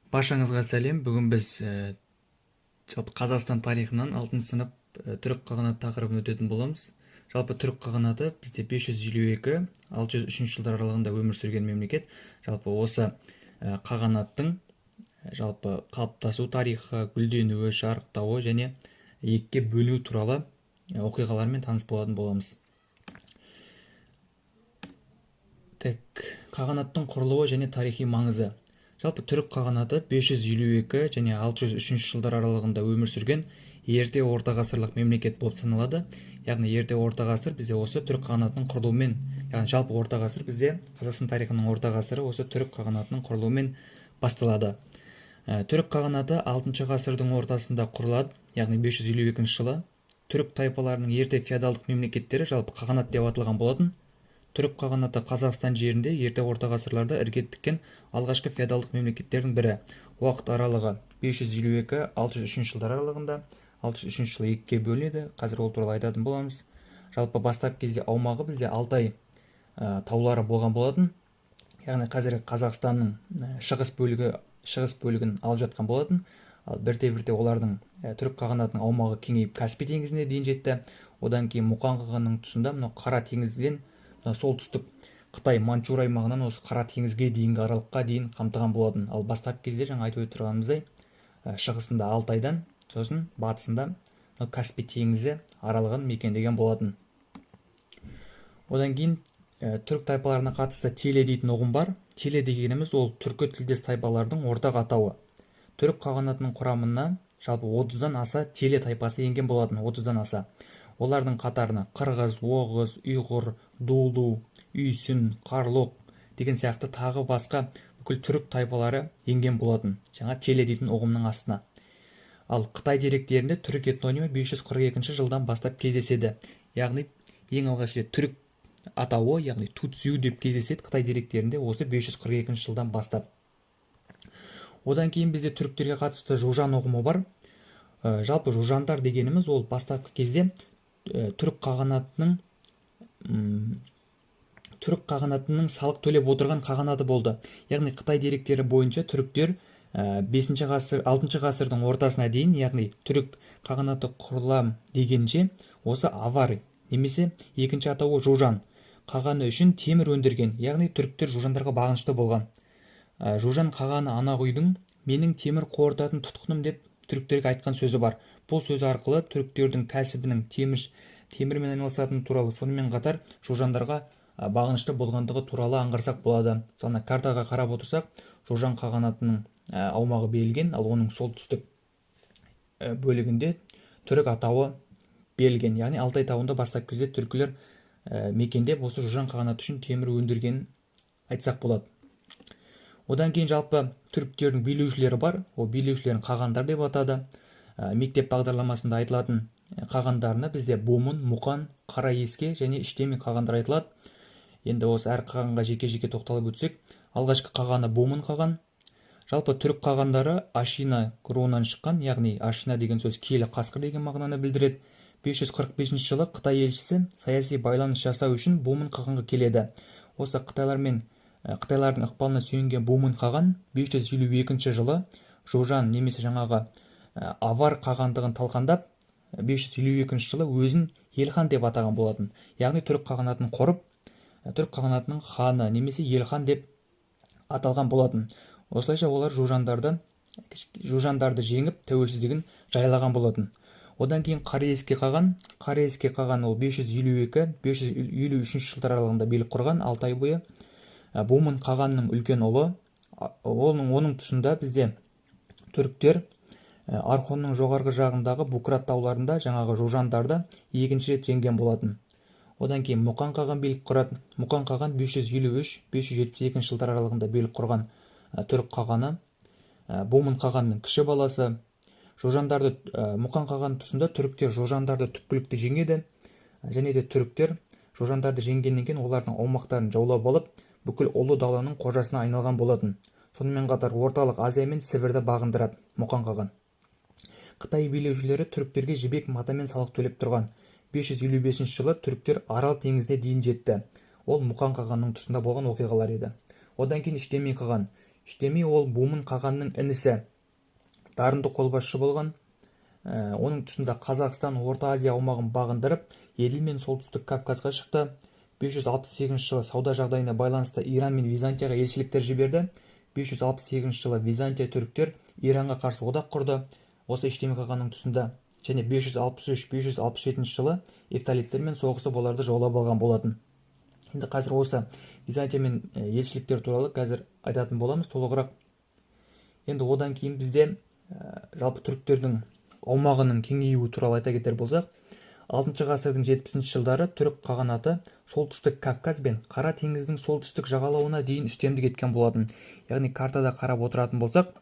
Баршаңызға сәлем. Бүгін біз жалпы Қазақстан тарихынан 6 сынып түрік қағанаты тақырыбын өтетін боламыз. Жалпы түрік қағанаты бізде 552-603 жылдар аралығында өмір сүрген мемлекет. Жалпы осы қағанаттың жалпы қалыптасу тарихы, гүлденуі, шарықтауы және екіге бөлу туралы оқиғалармен таныс болатын боламыз. Қағанаттың құрылуы және тарихи маңызы. Жалпы түрік қағанаты 552 және 603 жылдар аралығында өмір сүрген ерте орта ғасырлық мемлекет болып саналады. Яғни ерте орта ғасыр бізде осы түрік қағанатының құрылуымен, яғни жалпы орта ғасыр бізде Қазақстан тарихының орта ғасыры осы түрік қағанатының құрылуымен басталады. Түрік қағанаты 6 ғасырдың ортасында құрылады, яғни 552 жылы. Түрік тайпаларының ерте феодалдық мемлекеттері жалпы қағанат деп аталған болатын. Түрік қағанаты Қазақстан жерінде ерте орта ғасырларда ірге тіккен алғашқы феодалдық мемлекеттердің бірі. Уақыт аралығы 552-603 жылдар аралығында. 603 жылы екіге бөлінеді. Қазір ол туралы айтатын боламыз. Жалпы бастап кезде аумағы бізде Алтай таулары болған болатын. Яғни қазір Қазақстанның шығыс бөлігін алып жатқан болатын. Ал бірте-бірте олардың түрік қағанатының аумағы кеңейіп Каспий теңізіне дейін жетті. Одан кейін Мұқан қағанының тұсында мынау Қара теңізден солтүстік Қытай Манчжур аймағынан осы Қара теңізге дейінгі аралыққа дейін қамтыған болатын. Ал бастап кезде жаңа айтып отырғанымыздай шығысында Алтайдан, сосын батысында Каспий теңізі аралығын мекендеген болатын. Одан кейін түрік тайпаларына қатысты теле дейтін ұғым бар. Теле дегеніміз ол түркі тілдес тайпалардың ортақ атауы. Түрік қағанатының құрамына жалпы 30-дан аса теле тайпасы енген болатын, 30-дан аса. Олардың қатарына қырғыз, оғыз, ұйғыр, дулу, үйсін, қарлұқ деген сияқты тағы басқа бүкіл түрік тайпалары енген болатын, жаңа теле дейтін ұғымның астына. Ал Қытай деректерінде түрік этнонимі 542 жылдан бастап кездеседі. Яғни ең алғаш рет түрік атауы, яғни Тутсю деп кездеседі Қытай деректерінде осы 542 жылдан бастап. Одан кейін бізде түріктерге қатысты жужан ұғымы бар. Жалпы жужандар дегеніміз ол бастапқы кезде түрік қағанатының салық төлеп отырған қағанаты болды. Яғни Қытай деректері бойынша түріктер 6 ғасырдың ортасына дейін, яғни түрік қағанаты құрылам дегенше осы авар немесе екінші атауы жужан қағаны үшін темір өндірген, яғни түріктер жужандарға бағынышты болған. Жужан қағаны анағұйдың менің темір қорытатын тұтқыным деп түріктерге айтқан сөзі бар. Бұл сөз арқылы түріктердің кәсібінің темірмен айналысатыны туралы, сонымен қатар жужандарға бағынышты болғандығы туралы аңғарсақ болады. Соны картаға қарап отырсақ, жужан қағанатының аумағы берілген, ал оның солтүстік бөлігінде түрік атауы берілген. Яғни Алтай тауында бастап кезде түркілер мекендеп осы жужан қағанаты үшін темір өндіргенін айтсақ болады. Одан кейін жалпы түріктердің билеушілері бар. Ол билеушілерін қағандар деп атады. Мектеп бағдарламасында айтылатын қағандарына бізде Бомын, Мұқан, Қара еске және Іштемей қағандар айтылады. Енді осы әр қағанға жеке-жеке тоқталып өтсек, алғашқы қағаны Бомын қаған. Жалпы түрік қағандары Ашина руынан шыққан, яғни Ашина деген сөз киелі қасқыр деген мағынаны білдіреді. 545 жылы Қытай елшісі саяси байланыс жасау үшін Бомын қағанға келеді. Осы Қытайлардың ықпалына сүйенген Бомын қаған 552 жылы Жужан немесе жаңағы авар қағандығын талқандап 552 жылы өзін Елхан деп атаған болатын. Яғни түрік қағанатын құрып, түрік қағанатының ханы немесе Елхан деп аталған болатын. Осылайша олар жужандарды жеңіп тәуелсіздігін жайлаған болатын. Одан кейін Қара еске қаған ол 552-553 жылдар аралығында билік құрған, 6 ай бойы. Бомын қағанның үлкен ұлы, оның тұсында бізде түріктер Архонның жоғарғы жағындағы Букрат тауларында жаңағы жужандарды екінші рет жеңген болатын. Одан кейін Мұқан қаған билік құрады. Мұқан қаған 553-572 жылдар аралығында билік құрған түрік қағаны. Бомын қағанның кіші баласы. Мұқан қаған тұсында түріктер жужандарды түпкілікті жеңеді. Және де түріктер жужандарды жеңгеннен кейін олардың аумақтарын жаулап алып, бүкіл ұлы даланың қожасына айналған болатын. Сонымен қатар орталық Азия мен Сібірді бағындырады Мұқан қаған. Қытай билеушілері түріктерге жібек матамен салық төлеп тұрған. 555 жылы түріктер Арал теңізіне дейін жетті. Ол Мұқан қағанның тұсында болған оқиғалар еді. Одан кейін Іштемей қаған. Иштемей ол Бумын қағанның інісі, дарынды қолбасшы болған. Оның тұсында Қазақстан Орта Азия аумағын бағындырып, Еділ мен Солтүстік Кавказға шықты. 568 жылы сауда жағдайына байланысты Иран мен Византияға елшіліктер жіберді. 568 жылы Византия түріктер Иранға қарсы одақ құрды. Осы Иштемей қағанның тұсында және 563-567 жылы Ефталиттермен соғысып оларды жаулап алған болатын. Енді қазір осы Византия мен елшіліктер туралы қазір айтатын боламыз толығырақ. Енді одан кейін бізде жалпы түріктердің аумағының кеңеюі туралы айта кетер болсақ, 6 ғасырдың 70 жылдары түрік қағанаты солтүстік Кавказ бен Қара теңіздің солтүстік жағалауына дейін үстемдік еткен болатын. Яғни картада қарап отыратын болсақ,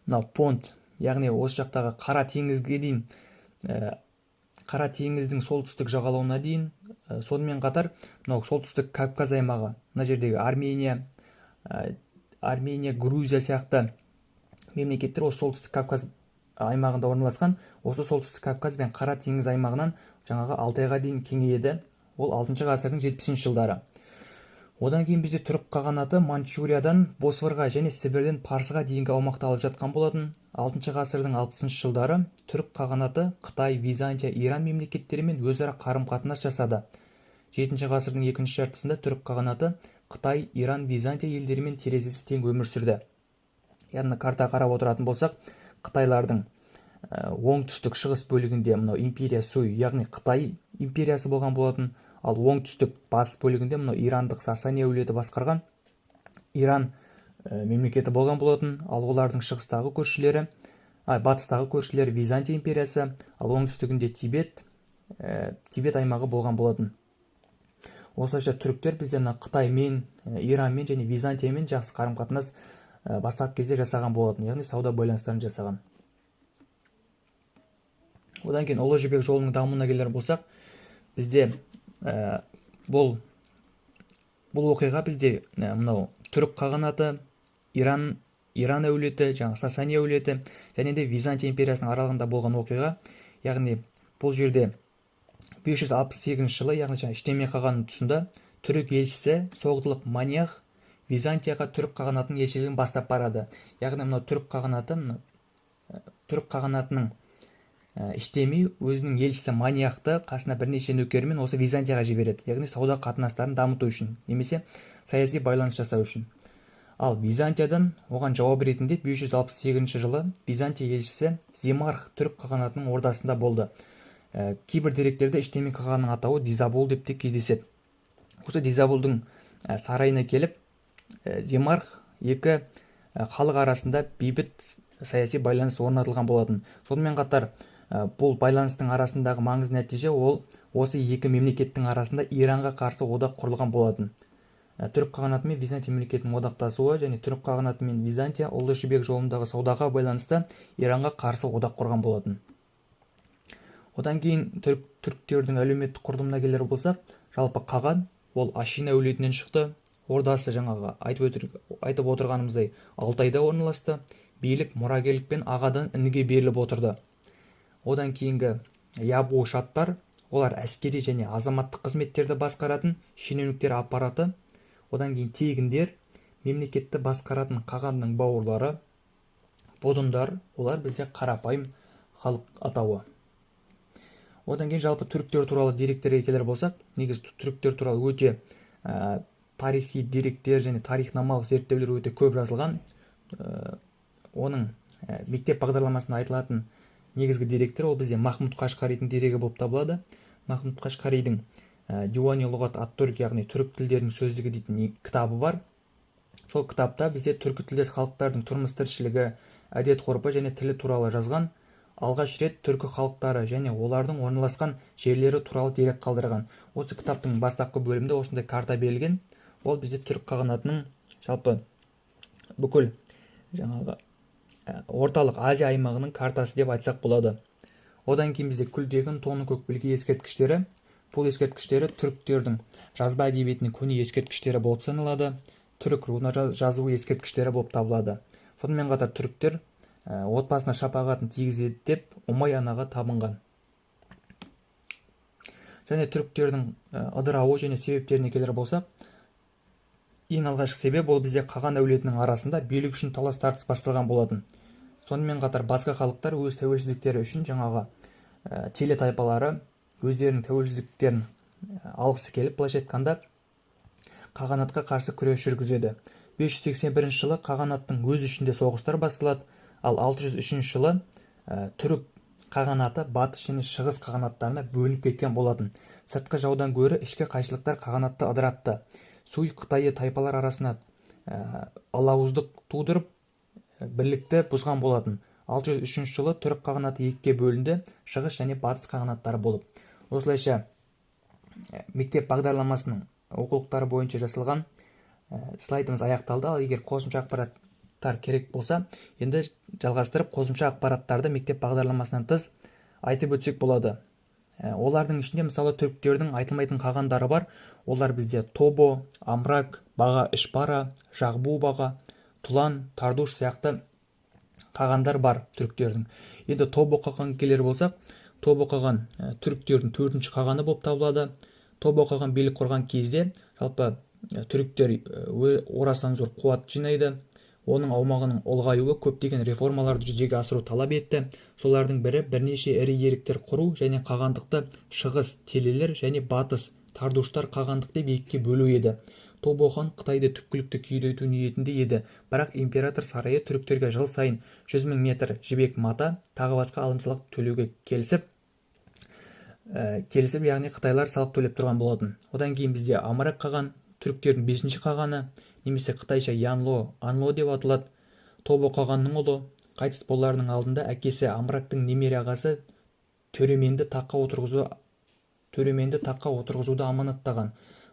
мынау понт, яғни осы жақтағы Қара теңізге дейін, Қара теңіздің солтүстік жағалауына дейін, сонымен қатар мынау солтүстік Кавказ аймағы, мына жердегі Армения, Грузия сияқты мемлекеттер осы солтүстік Кавказ аймағында орналасқан. Осы солтүстік Кавказ бен Қара теңіз аймағынан жаңағы Алтайға дейін кеңейеді. Ол 6 ғасырдың 70 жылдары. Одан кейін бізде түрік қағанаты Манчжуриядан Босфорға және Сібірден Парсыға дейінгі аумақты алып жатқан болатын. 6 ғасырдың 60 жылдары түрік қағанаты Қытай, Византия, Иран мемлекеттерімен өзара қарым-қатынас жасады. 7 ғасырдың екінші жартысында түрік қағанаты Қытай, Иран, Византия елдерімен терезесі тең өмір сүрді. Яғни карта қарап отыратын болсақ, Қытайлардың оңтүстік шығыс бөлігінде мынау империя Суй, яғни Қытай империясы болған болатын. Ал оңтүстік батыс бөлігінде мынау ирандық Сасани әулеті басқарған Иран мемлекеті болған болатын. Ал олардың шығыстағы көршілері, батыстағы көршілері Византия империясы, ал оңтүстігінде Тибет аймағы болған болатын. Осылайша түріктер бізде Қытаймен, Иранмен және Византиямен жақсы қарым-қатынас бастапқы кезде жасаған болатын, яғни сауда байланыстарын жасаған. Одан кейін Ұлы Жібек жолының дамуына келер болсақ, бізде бұл оқиға бізде мынау түрік қағанаты, Иран әулеті, жаңа Сасани әулеті және де Византия империясының аралығында болған оқиға. Яғни бұл жерде 568 жылы, яғни Иштемей қағанның тұсында түрік елшісі Соғдылық Маниях Византияға түрік қағанатының елшілігін бастап барады. Яғни мынау түрік қағанатының Иштемей өзінің елшісі Манияхты қасына бірнеше нөкерімен осы Византияға жібереді. Яғни сауда қатынастарын дамыту үшін, немесе саяси байланыс жасау үшін. Ал Византиядан оған жауап ретінде 568 жылы Византия елшісі Зимарх түрік қағанатының ордасында болды. Кейбір деректерде Иштемей қағанның атауы Дизабул деп те кездеседі. Осы Дизабулдың сарайына келіп, Зимарх екі халық арасында бейбіт саяси байланыс орнатылған болатын. Сонымен қатар бұл байланыстың арасындағы маңызды нәтиже ол осы екі мемлекеттің арасында Иранға қарсы одақ құрылған болатын. Түрік қағанаты мен Византия мемлекетінің одақтасуы және түрік қағанаты мен Византия Ұлы Жібек жолындағы саудаға байланысты Иранға қарсы одақ құрған болатын. Одан кейін түріктердің әлеуметтік құрылымына келер болсақ, жалпы қаған ол Ашина әулетінен шықты. Ордасы жаңағы айтып отырғанымыздай Алтайда орналасты. Билік мұрагерлік пен ағадан ініге беріліп отырды. Одан кейінгі Ябу шаттар, олар әскери және азаматтық қызметтерді басқаратын шенеуніктер аппараты. Одан кейін тегіндер, мемлекетті басқаратын қағанның бауырлары. Бодундар, олар бізде қарапайым халық атауы. Одан кейін жалпы түріктер туралы деректерге келер болсақ, негізі түріктер туралы өте тарихи деректер және тарихнамалық зерттеулер өте көп жазылған. Оның мектеп бағдарламасында айтылатын негізгі деректер ол бізде Махмуд Қашқаридің дерегі болып табылады. Махмуд Қашқаридің Диуани лұғат ат-түрк, яғни түрік тілдерінің сөздігі дейтін кітабы бар. Сол кітапта бізде түркі тілдес халықтардың тұрмыс тіршілігі, әдет ғұрпы және тілі туралы жазған. Алғаш рет түркі халықтары және олардың орналасқан жерлері туралы дерек қалдырған. Осы кітаптың бастапқы бөлімінде осындай карта берілген. Ол бізде түрік қағанатының жалпы бүкіл жаңағы орталық Азия аймағының картасы деп айтсақ болады. Одан кейін бізде Күлтегін, Тоны көкбелге ескерткіштері. Бұл ескерткіштері түріктердің жазба әдебиетіне көне ескерткіштері болып саналады. Түрік руына жазу ескерткіштері болып табылады. Сонымен қатар түріктер отбасына шапағатын тигізеді деп Умай анаға табынған. Және түріктердің ыдырауы және себептеріне келер болсақ, ең алғашқы себеп ол бізде қаған әулетінің арасында билік үшін талас тартыс басталған болатын. Сонымен қатар басқа халықтар өз тәуелсіздіктері үшін жаңағы теле тайпалары өздерінің тәуелсіздіктерін алғысы келіп, былайша айтқанда қағанатқа қарсы күрес жүргізеді. 581 жылы қағанаттың өз ішінде соғыстар басталады, ал 603 жылы түрік қағанаты батыс және шығыс қағанаттарына бөлініп кеткен болатын. Сыртқы жаудан гөрі ішкі қайшылықтар қағанатты ыдыратты. Суй Қытайы тайпалар арасына алауыздық тудырып, бірлікті бұзған болатын. 603 жылы түрік қағанаты екіге бөлінді, шығыс және батыс қағанаттары болып. Осылайша мектеп бағдарламасының оқулықтары бойынша жасалған слайдымыз аяқталды. Ал егер қосымша ақпараттар керек болса, енді жалғастырып қосымша ақпараттарды мектеп бағдарламасынан тыс айтып өтсек болады. Олардың ішінде мысалы түріктердің айтылмайтын қағандары бар. Олар бізде Тобо, Амрак, Баға Ішпара, Жағбу Баға, Тұлан, Тардуш сияқты қағандар бар түріктердің. Енді Тобо қаған келер болсақ, Тобо қаған түріктердің 4-ші қағаны болып табылады. Тобо қаған билік құрған кезде жалпы түріктер орасан зор қуат жинайды. Оның аумағының ұлғаюы көптеген реформаларды жүзеге асыру талап етті. Солардың бірі бірнеше ірі иеліктер құру және қағандықты шығыс телелер және батыс тардуштар қағандық деп екіге бөлу еді. Тобо хан Қытайды түпкілікті күйрету ниетінде еді, бірақ император сарайы түріктерге жыл сайын 100.000 метр жібек мата тағы басқа алым-салық төлеуге келісіп, яғни қытайлар салық төлеп тұрған болатын. Одан кейін бізде Амрак қаған, түріктердің 5-ші қағаны, немесе қытайша Янло, Анло деп аталады. Тобо қағанның ұлы, қайтыс боларының алдында әкесі Амрактың немере ағасы төременді таққа отырғызуды аманаттаған.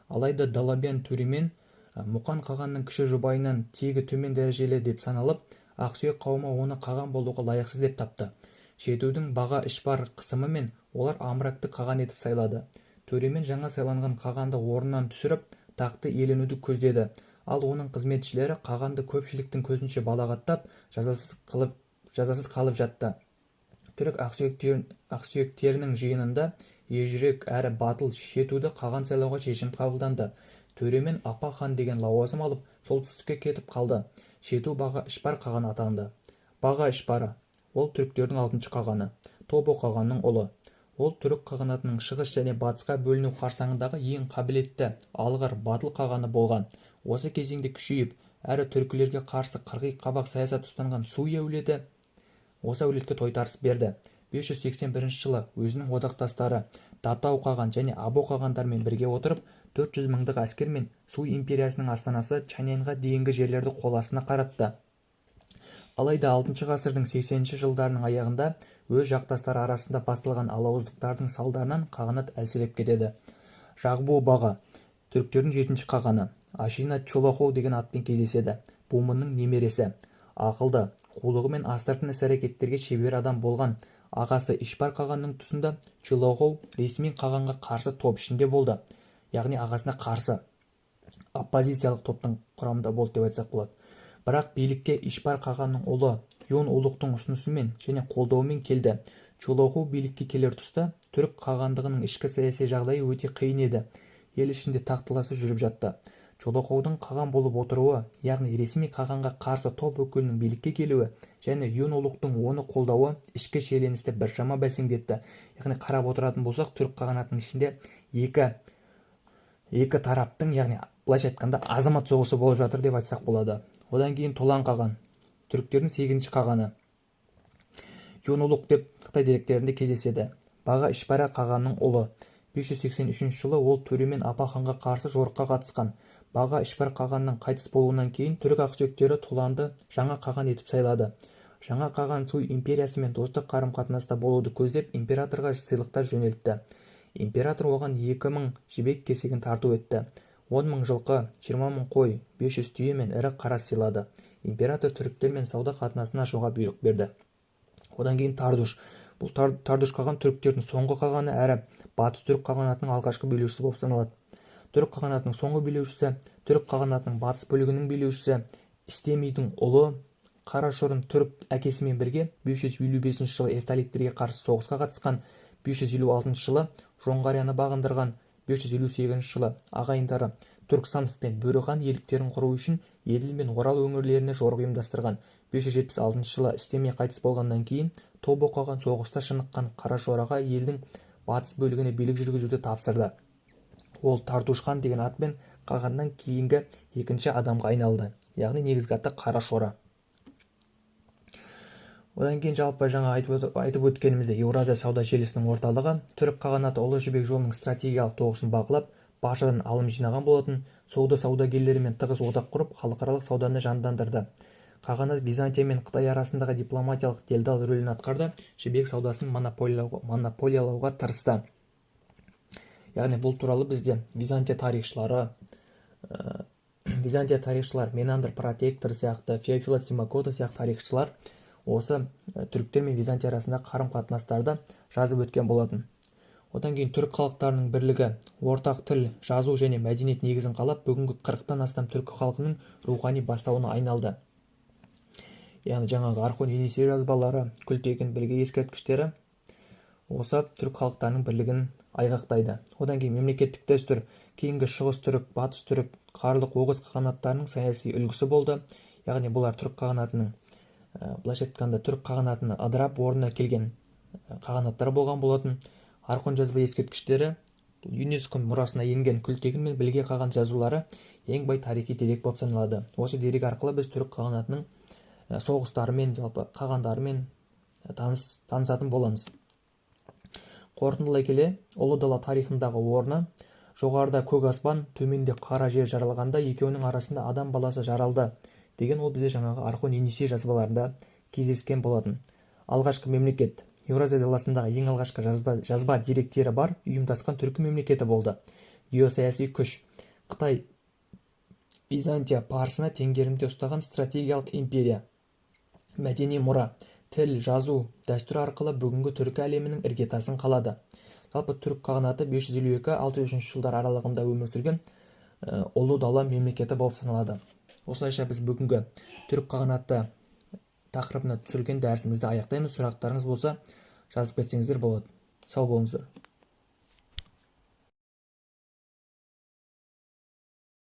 Алайда Далабиян төремен Мұқан қағанның кіші жұбайынан тегі төмен дәрежелі деп саналып, Ақсүйек қауымы оны қаған болуға лайықсыз деп тапты. Шетудің Баға Ішпар қысымымен олар Амракты қаған етіп сайлады. Төремен жаңа сайланған қағанды орнынан түсіріп, тақты иеленуді көздеді. Ал оның қызметшілері қағанды көпшіліктің көзінше балағаттап, жазасыз қалып жатты. Түрік ақсүйектерінің жиынында ержүрек әрі батыл Шетуді қаған сайлауға шешім қабылданды. Төремен Апа хан деген лауазым алып, солтүстікке кетіп қалды. Шету Баға Ішпар қаған атанды. Баға Ішпара ол түріктердің 6-ші қағаны, Тобо қағанның ұлы. Ол түрік қағанатының шығыс және батысқа бөліну қарсаңындағы ең қабілетті, алғыр, батыл қағаны болған. Осы кезеңде күшейіп, әрі түркілерге қарсы қырғи қабақ саясат ұстанған Суй әулеті осы әулетке тойтарыс берді. 581 жылы өзінің одақтастары Татау қаған және Або қағандармен бірге отырып, 400 мыңдық әскермен Суй империясының астанасы Чаньаньға дейінгі жерлерді қол астына қаратты. Алайда 6 ғасырдың 80-ші жылдарының аяғында өз жақтастары арасында басталған алауыздықтардың салдарынан қағанат әлсіреп кетеді. Жағбу Баға түріктердің 7-ші қағаны, Ашина Чолохоу деген атпен кездеседі. Бумынның немересі. Ақылды, қулығы мен астыртын іс-әрекеттерге шебер адам болған ағасы Ишпар қағанның тұсында Чолохоу ресми қағанға қарсы топ ішінде болды. Яғни ағасына қарсы оппозициялық топтың құрамында болды деп айтсақ болады. Бірақ билікке Ишпар қағанның ұлы Юн ұлықтың ұсынысымен және қолдауымен келді. Чолохоу билікке келер тұста түрік қағандығының ішкі саяси жағдайы өте қиын еді. Ел ішінде тақталасы жүріп жатты. Чолохоудың қаған болып отыруы, яғни ресми қағанға қарсы топ өкілінің билікке келуі және Юн ұлықтың оны қолдауы ішкі шиеленісті біршама бәсеңдетті. Яғни қарап отыратын болсақ, түрік қағанатының ішінде екі тараптың, яғни былайша айтқанда азамат соғысы болып жатыр деп айтсақ болады. Одан кейін Тұлан қаған, түріктердің 8-ші қағаны. Юн ұлық деп Қытай деректерінде кездеседі. Баға Ішпара қағанның ұлы. 583 жылы ол төремен Апа ханға қарсы жорыққа қатысқан. Баға Ішпар қағанның қайтыс болуынан кейін түрік ақсүйектері Тұланды жаңа қаған етіп сайлады. Жаңа қаған Суй империясымен достық қарым-қатынаста болуды көздеп императорға сыйлықтар жөнелтті. Император оған 2000 жібек кесегін тарту етті. 10.000 жылқы, 20.000 қой, 500 түйе мен ірі қара сыйлады. Император түріктермен сауда қатынасын ашуға бұйрық берді. Одан кейін Тардуш. Бұл Тардуш қаған түріктердің соңғы қағаны әрі батыс түрік қағанатының алғашқы билеушісі болып саналады. Түрік қағанатының соңғы билеушісі, түрік қағанатының батыс бөлігінің билеушісі Истемидің ұлы Қарашорын түрік әкесімен бірге 555 жылы эфталиттерге қарсы соғысқа қатысқан, 556 жылы Жоңғарияны бағындырған, 558 жылы ағайындары Түрксанов пен Бөріхан иеліктерін құру үшін Еділ мен Орал өңірлеріне жорық ұйымдастырған. 576 жылы істемей қайтыс болғаннан кейін топ оқыған соғыста шыныққан Қарашораға елдің батыс бөлігіне билік жүргізуді тапсырды. Ол Тартушхан деген атпен қалғаннан кейінгі екінші адамға айналды. Яғни негізгі аты Қарашора. Одан кейін жалпы жаңа айтып өткенімізде Еуразия сауда желісінің орталығы түрік қағанаты Ұлы Жібек жолының стратегиялық тоғысын бақылап, баршадан алым жинаған болатын. Соғды саудагерлерімен тығыз одақ құрып, халықаралық сауданы жандандырды. Қағанат Византия мен Қытай арасындағы дипломатиялық делдал рөлін атқарды, жібек саудасын монополиялауға тырысты. Яғни бұл туралы бізде Византия тарихшылары Менандр Протектор сияқты, Феофилос Симакота сияқты тарихшылар осы түріктер мен Византия арасында қарым-қатынастарды жазып өткен болатын. Одан кейін түрік халықтарының бірлігі, ортақ тіл, жазу және мәдениет негізін қалап, бүгінгі 40-тан астам түркі халқының рухани бастауына айналды. Яғни жаңағы Орхон Енисей жазбалары, Күлтегін білге ескерткіштері осы түрік халықтарының бірлігін айғақтайды. Одан кейін мемлекеттік дәстүр кейінгі шығыс түрік, батыс түрік, қарлық оғыз қағанаттарының саяси үлгісі болды. Яғни бұлар түрік қағанатының былайша айтқанда түрік қағанатыны ыдырап орнына келген қағанаттар болған болатын. Орхон жазба ескерткіштері ЮНЕСКО мұрасына енген Күлтегін мен білге қаған жазулары ең бай тарихи дерек болып саналады. Осы дерек арқылы біз түрік қағанатының соғыстарымен, жалпы қағандарымен танысатын боламыз. Қорытындылай келе, ұлы дала тарихындағы орны жоғарыда көк аспан, төменде қара жер жаралғанда екеуінің арасында адам баласы жаралды деген ол бізде жаңағы Орхон Енисей жазбаларында кездескен болатын. Алғашқы мемлекет Еуразия даласындағы ең алғашқы жазба деректері бар ұйымдасқан түркі мемлекеті болды. Геосаяси күш Қытай Византия парсына теңгерімде ұстаған стратегиялық империя. Мәдени мұра, тіл, жазу, дәстүр арқылы бүгінгі түркі әлемінің іргетасын қалады. Жалпы түрік қағанаты 552-600 жылдар аралығында өмір сүрген ұлы дала мемлекеті болып саналады. Осылайша біз бүгінгі түрік қағанаты тақырыбына түсірген дәрісімізді аяқтаймыз. Сұрақтарыңыз болса жазып кетсеңіздер болады. Сау болыңыздар.